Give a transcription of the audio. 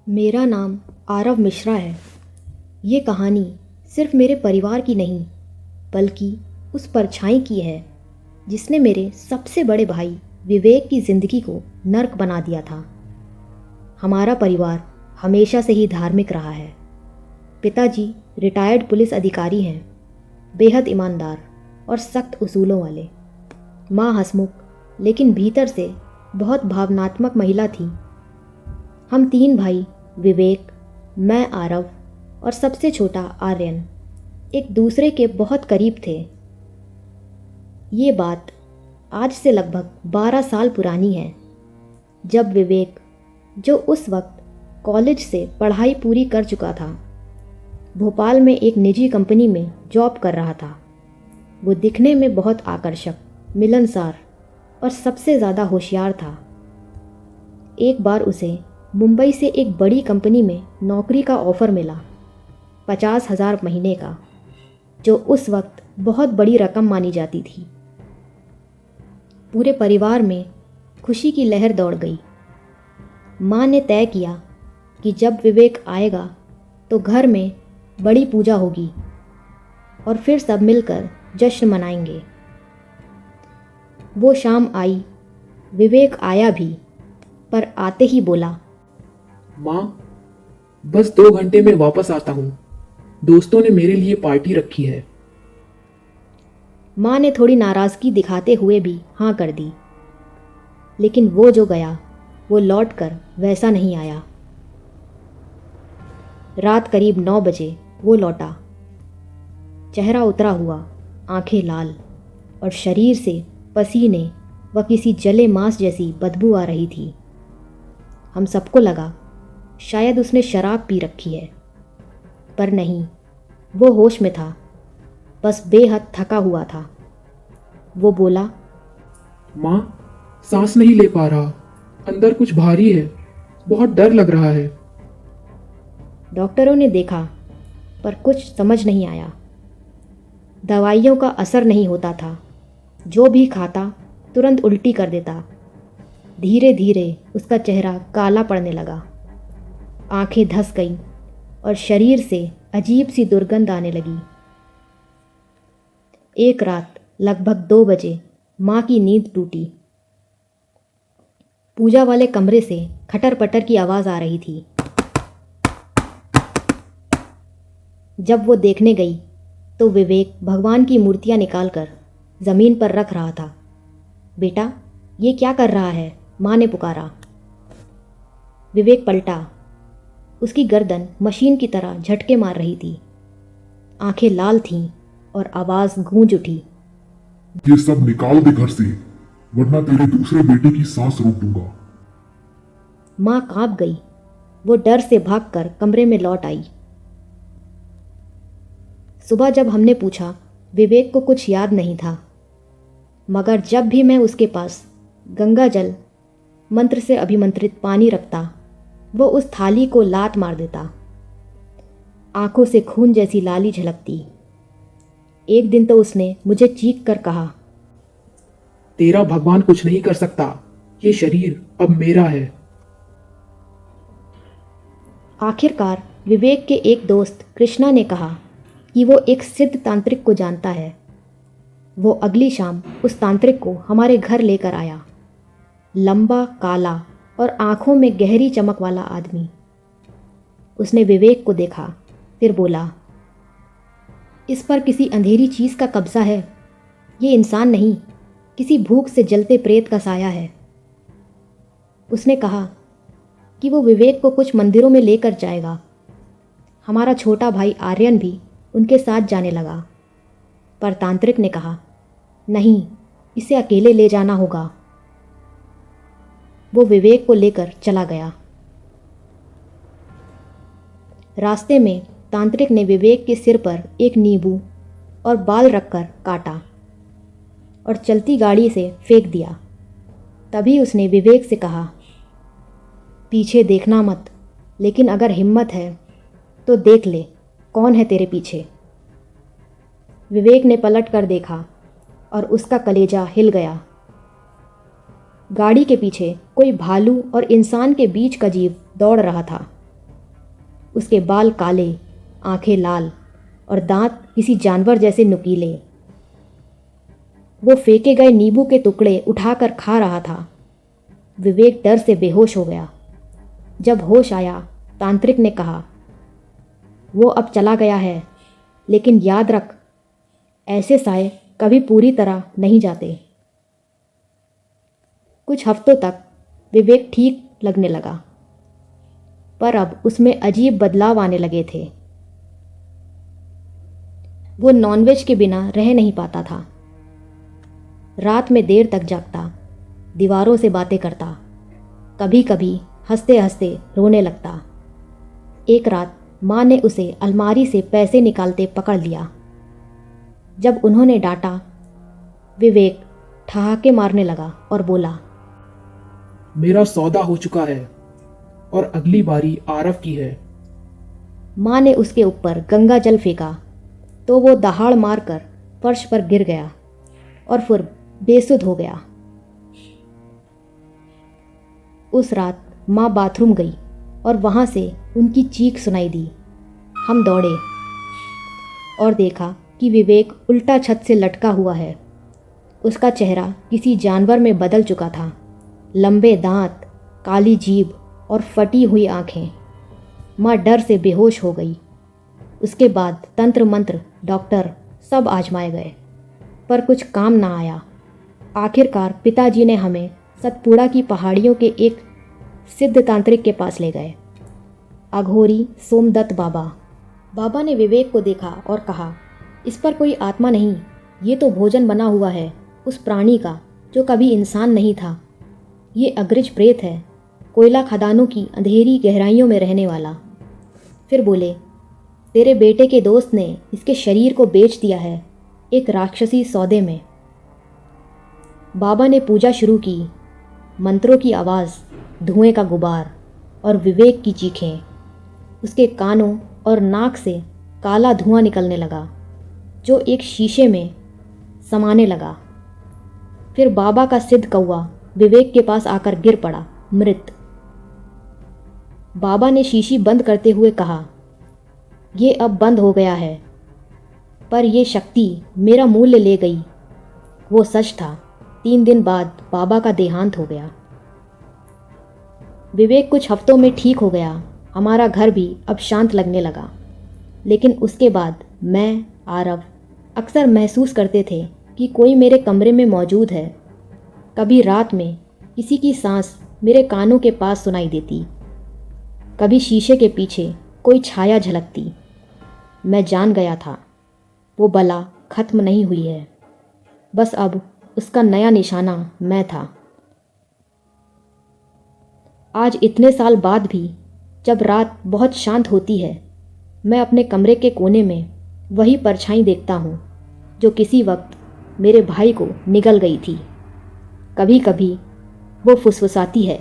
मेरा नाम आरव मिश्रा है। ये कहानी सिर्फ मेरे परिवार की नहीं, बल्कि उस परछाई की है जिसने मेरे सबसे बड़े भाई विवेक की ज़िंदगी को नर्क बना दिया था। हमारा परिवार हमेशा से ही धार्मिक रहा है। पिताजी रिटायर्ड पुलिस अधिकारी हैं, बेहद ईमानदार और सख्त उसूलों वाले। माँ हंसमुख लेकिन भीतर से बहुत भावनात्मक महिला थी। हम तीन भाई विवेक, मैं आरव और सबसे छोटा आर्यन एक दूसरे के बहुत करीब थे। ये बात आज से लगभग 12 साल पुरानी है, जब विवेक, जो उस वक्त कॉलेज से पढ़ाई पूरी कर चुका था, भोपाल में एक निजी कंपनी में जॉब कर रहा था। वो दिखने में बहुत आकर्षक, मिलनसार और सबसे ज़्यादा होशियार था। एक बार उसे मुंबई से एक बड़ी कंपनी में नौकरी का ऑफ़र मिला, 50,000 महीने का, जो उस वक्त बहुत बड़ी रकम मानी जाती थी। पूरे परिवार में खुशी की लहर दौड़ गई। माँ ने तय किया कि जब विवेक आएगा तो घर में बड़ी पूजा होगी और फिर सब मिलकर जश्न मनाएंगे। वो शाम आई। विवेक आया भी, पर आते ही बोला, माँ, बस 2 घंटे में वापस आता हूँ। दोस्तों ने मेरे लिए पार्टी रखी है। माँ ने थोड़ी नाराज़गी दिखाते हुए भी हाँ कर दी, लेकिन वो जो गया वो लौट कर वैसा नहीं आया। रात करीब 9 बजे वो लौटा। चेहरा उतरा हुआ, आंखें लाल और शरीर से पसीने व किसी जले मांस जैसी बदबू आ रही थी। हम सबको लगा शायद उसने शराब पी रखी है, पर नहीं, वो होश में था, बस बेहद थका हुआ था। वो बोला, माँ, सांस नहीं ले पा रहा, अंदर कुछ भारी है, बहुत डर लग रहा है। डॉक्टरों ने देखा, पर कुछ समझ नहीं आया। दवाइयों का असर नहीं होता था। जो भी खाता तुरंत उल्टी कर देता। धीरे धीरे उसका चेहरा काला पड़ने लगा, आंखें धंस गईं और शरीर से अजीब सी दुर्गंध आने लगी। एक रात लगभग 2 बजे माँ की नींद टूटी। पूजा वाले कमरे से खटर पटर की आवाज़ आ रही थी। जब वो देखने गई तो विवेक भगवान की मूर्तियाँ निकालकर ज़मीन पर रख रहा था। बेटा, ये क्या कर रहा है? माँ ने पुकारा। विवेक पलटा। उसकी गर्दन मशीन की तरह झटके मार रही थी। आंखें लाल थीं और आवाज़ गूंज उठी, ये सब निकाल दे घर से, वरना तेरे दूसरे बेटे की सांस रोक दूंगा। माँ कांप गई। वो डर से भागकर कमरे में लौट आई। सुबह जब हमने पूछा, विवेक को कुछ याद नहीं था, मगर जब भी मैं उसके पास गंगा जल मंत्र से अभिमंत्रित पानी रखता, वो उस थाली को लात मार देता। आंखों से खून जैसी लाली झलकती। एक दिन तो उसने मुझे चीख कर कहा, तेरा भगवान कुछ नहीं कर सकता, ये शरीर अब मेरा है। आखिरकार विवेक के एक दोस्त कृष्णा ने कहा कि वो एक सिद्ध तांत्रिक को जानता है। वो अगली शाम उस तांत्रिक को हमारे घर लेकर आया। लंबा, काला और आंखों में गहरी चमक वाला आदमी। उसने विवेक को देखा, फिर बोला, इस पर किसी अंधेरी चीज़ का कब्जा है। ये इंसान नहीं, किसी भूख से जलते प्रेत का साया है। उसने कहा कि वो विवेक को कुछ मंदिरों में लेकर जाएगा। हमारा छोटा भाई आर्यन भी उनके साथ जाने लगा, पर तांत्रिक ने कहा, नहीं, इसे अकेले ले जाना होगा। वो विवेक को लेकर चला गया। रास्ते में तांत्रिक ने विवेक के सिर पर एक नींबू और बाल रखकर काटा और चलती गाड़ी से फेंक दिया। तभी उसने विवेक से कहा, पीछे देखना मत, लेकिन अगर हिम्मत है तो देख ले कौन है तेरे पीछे। विवेक ने पलट कर देखा और उसका कलेजा हिल गया। गाड़ी के पीछे कोई भालू और इंसान के बीच का जीव दौड़ रहा था। उसके बाल काले, आंखें लाल और दांत किसी जानवर जैसे नुकीले। वो फेंके गए नींबू के टुकड़े उठाकर खा रहा था। विवेक डर से बेहोश हो गया। जब होश आया, तांत्रिक ने कहा, वो अब चला गया है, लेकिन याद रख, ऐसे साए कभी पूरी तरह नहीं जाते। कुछ हफ्तों तक विवेक ठीक लगने लगा, पर अब उसमें अजीब बदलाव आने लगे थे। वो नॉनवेज के बिना रह नहीं पाता था। रात में देर तक जागता, दीवारों से बातें करता, कभी कभी हंसते हंसते रोने लगता। एक रात माँ ने उसे अलमारी से पैसे निकालते पकड़ लिया। जब उन्होंने डांटा, विवेक ठहाके मारने लगा और बोला, मेरा सौदा हो चुका है और अगली बारी आरव की है। माँ ने उसके ऊपर गंगा जल फेंका तो वो दहाड़ मारकर फर्श पर गिर गया और फिर बेसुध हो गया। उस रात माँ बाथरूम गई और वहाँ से उनकी चीख सुनाई दी। हम दौड़े और देखा कि विवेक उल्टा छत से लटका हुआ है। उसका चेहरा किसी जानवर में बदल चुका था। लंबे दांत, काली जीभ और फटी हुई आंखें। माँ डर से बेहोश हो गई। उसके बाद तंत्र मंत्र, डॉक्टर सब आजमाए गए, पर कुछ काम ना आया। आखिरकार पिताजी ने हमें सतपुड़ा की पहाड़ियों के एक सिद्ध तांत्रिक के पास ले गए, अघोरी सोमदत्त बाबा। बाबा ने विवेक को देखा और कहा, इस पर कोई आत्मा नहीं, ये तो भोजन बना हुआ है उस प्राणी का जो कभी इंसान नहीं था। ये अग्रज प्रेत है, कोयला खदानों की अंधेरी गहराइयों में रहने वाला। फिर बोले, तेरे बेटे के दोस्त ने इसके शरीर को बेच दिया है एक राक्षसी सौदे में। बाबा ने पूजा शुरू की। मंत्रों की आवाज़, धुएं का गुबार और विवेक की चीखें। उसके कानों और नाक से काला धुआं निकलने लगा जो एक शीशे में समाने लगा। फिर बाबा का सिद्ध कौवा विवेक के पास आकर गिर पड़ा मृत। बाबा ने शीशी बंद करते हुए कहा, ये अब बंद हो गया है, पर यह शक्ति मेरा मूल्य ले गई। वो सच था। 3 दिन बाद बाबा का देहांत हो गया। विवेक कुछ हफ्तों में ठीक हो गया। हमारा घर भी अब शांत लगने लगा। लेकिन उसके बाद मैं, आरव अक्सर महसूस करते थे कि कोई मेरे कमरे में मौजूद है। कभी रात में किसी की सांस मेरे कानों के पास सुनाई देती, कभी शीशे के पीछे कोई छाया झलकती। मैं जान गया था वो बला खत्म नहीं हुई है, बस अब उसका नया निशाना मैं था। आज इतने साल बाद भी जब रात बहुत शांत होती है, मैं अपने कमरे के कोने में वही परछाई देखता हूँ जो किसी वक्त मेरे भाई को निगल गई थी। कभी कभी वो फुसफुसाती है,